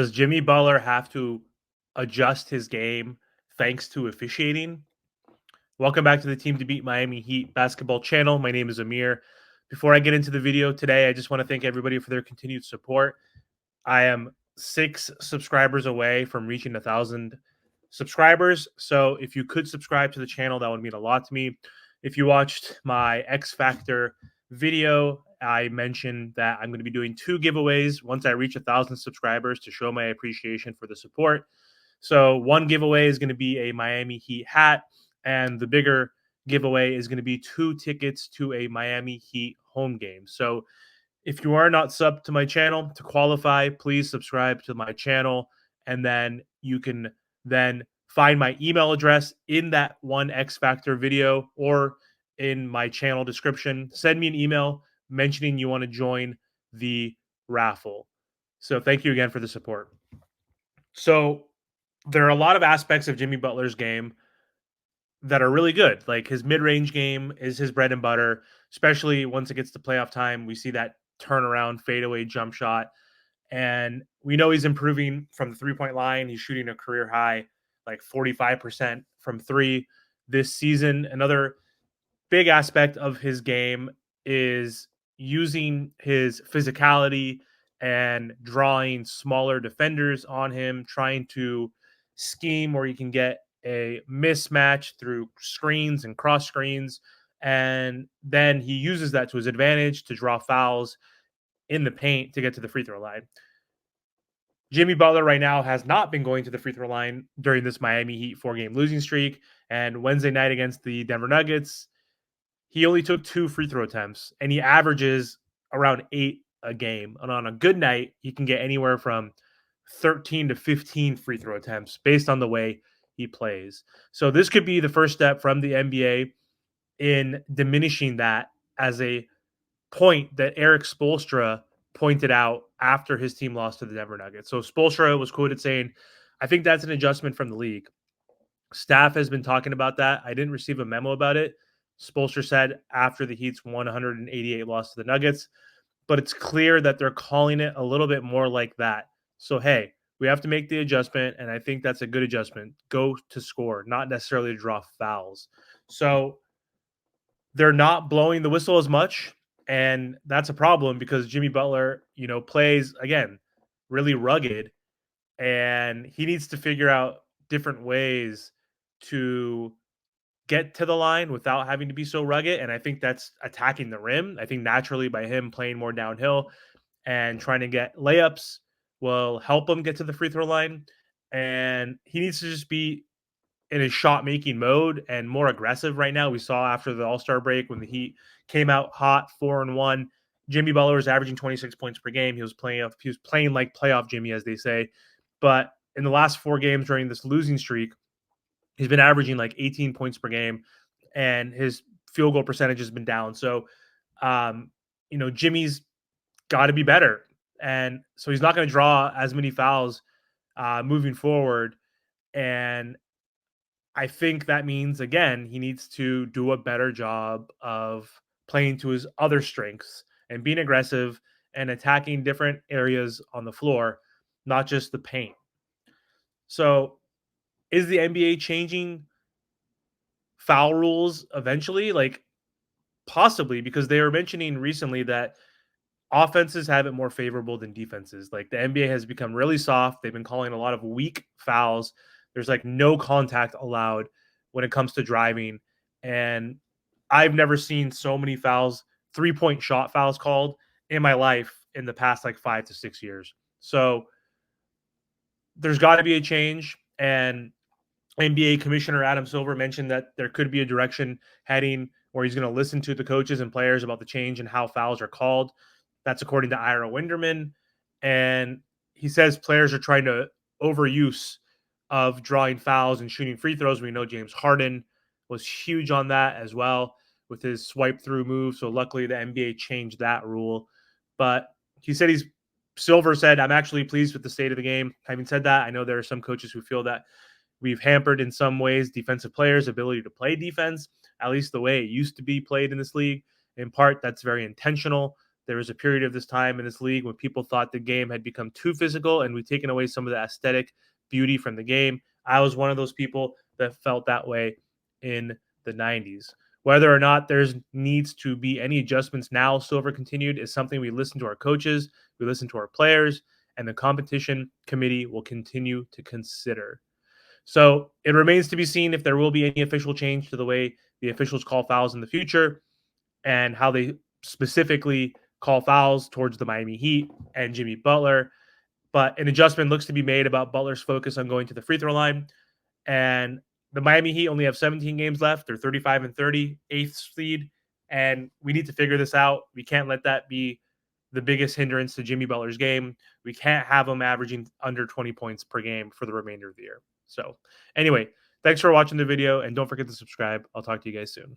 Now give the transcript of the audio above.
Does Jimmy Butler have to adjust his game thanks to officiating? Welcome back to the Team to Beat Miami Heat basketball channel. My name is Amir. Before I get into the video today, I just want to thank everybody for their continued support. I am 6 subscribers away from reaching 1,000 subscribers. So if you could subscribe to the channel, that would mean a lot to me. If you watched my X Factor video, I mentioned that I'm going to be doing 2 giveaways once I reach 1,000 subscribers to show my appreciation for the support. So one giveaway is going to be a Miami Heat hat, and the bigger giveaway is going to be 2 tickets to a Miami Heat home game. So if you are not subbed to my channel, to qualify, please subscribe to my channel, and then you can then find my email address in that one X Factor video or in my channel description. Send me an email mentioning you want to join the raffle. So thank you again for the support. So there are a lot of aspects of Jimmy Butler's game that are really good. Like his mid-range game is his bread and butter, especially once it gets to playoff time. We see that turnaround fadeaway jump shot, and we know he's improving from the three-point line. He's shooting a career high like 45% from 3 this season. Another big aspect of his game is using his physicality and drawing smaller defenders on him, trying to scheme where he can get a mismatch through screens and cross screens. And then he uses that to his advantage to draw fouls in the paint to get to the free throw line. Jimmy Butler right now has not been going to the free throw line during this Miami Heat 4-game losing streak. And Wednesday night against the Denver Nuggets, he only took 2 free throw attempts, and he averages around 8 a game. And on a good night, he can get anywhere from 13 to 15 free throw attempts based on the way he plays. So this could be the first step from the NBA in diminishing that as a point that Eric Spoelstra pointed out after his team lost to the Denver Nuggets. So Spoelstra was quoted saying, "I think that's an adjustment from the league. Staff has been talking about that. I didn't receive a memo about it." Spoelstra said after the Heat's 188 loss to the Nuggets, but it's clear that they're calling it a little bit more like that. So, hey, we have to make the adjustment, and I think that's a good adjustment. Go to score, not necessarily to draw fouls. So they're not blowing the whistle as much, and that's a problem because Jimmy Butler, plays, again, really rugged, and he needs to figure out different ways to get to the line without having to be so rugged. And I think that's attacking the rim. I think naturally by him playing more downhill and trying to get layups will help him get to the free throw line. And he needs to just be in his shot making mode and more aggressive right now. We saw after the All-Star break when the Heat came out hot 4-1. Jimmy Butler was averaging 26 points per game. He was playing like playoff Jimmy, as they say. But in the last 4 games during this losing streak, he's been averaging like 18 points per game, and his field goal percentage has been down. So, Jimmy's got to be better. And so he's not going to draw as many fouls moving forward. And I think that means, again, he needs to do a better job of playing to his other strengths and being aggressive and attacking different areas on the floor, not just the paint. So, is the NBA changing foul rules eventually? Like, possibly, because they were mentioning recently that offenses have it more favorable than defenses. Like, the NBA has become really soft. They've been calling a lot of weak fouls. There's like no contact allowed when it comes to driving. And I've never seen so many fouls, 3-point shot fouls called in my life in the past like 5 to 6 years. So there's got to be a change. And NBA Commissioner Adam Silver mentioned that there could be a direction heading where he's going to listen to the coaches and players about the change and how fouls are called. That's according to Ira Winderman. And he says players are trying to overuse of drawing fouls and shooting free throws. We know James Harden was huge on that as well with his swipe through move. So luckily the NBA changed that rule. But he said Silver said, "I'm actually pleased with the state of the game." Having said that, I know there are some coaches who feel that we've hampered in some ways defensive players' ability to play defense, at least the way it used to be played in this league. In part, that's very intentional. There was a period of this time in this league when people thought the game had become too physical and we've taken away some of the aesthetic beauty from the game. I was one of those people that felt that way in the 90s. Whether or not there's needs to be any adjustments now, Silver continued, is something we listen to our coaches, we listen to our players, and the competition committee will continue to consider. So it remains to be seen if there will be any official change to the way the officials call fouls in the future and how they specifically call fouls towards the Miami Heat and Jimmy Butler. But an adjustment looks to be made about Butler's focus on going to the free throw line. And the Miami Heat only have 17 games left. They're 35 and 30, eighth seed. And we need to figure this out. We can't let that be the biggest hindrance to Jimmy Butler's game. We can't have him averaging under 20 points per game for the remainder of the year. So, anyway, thanks for watching the video. And don't forget to subscribe. I'll talk to you guys soon.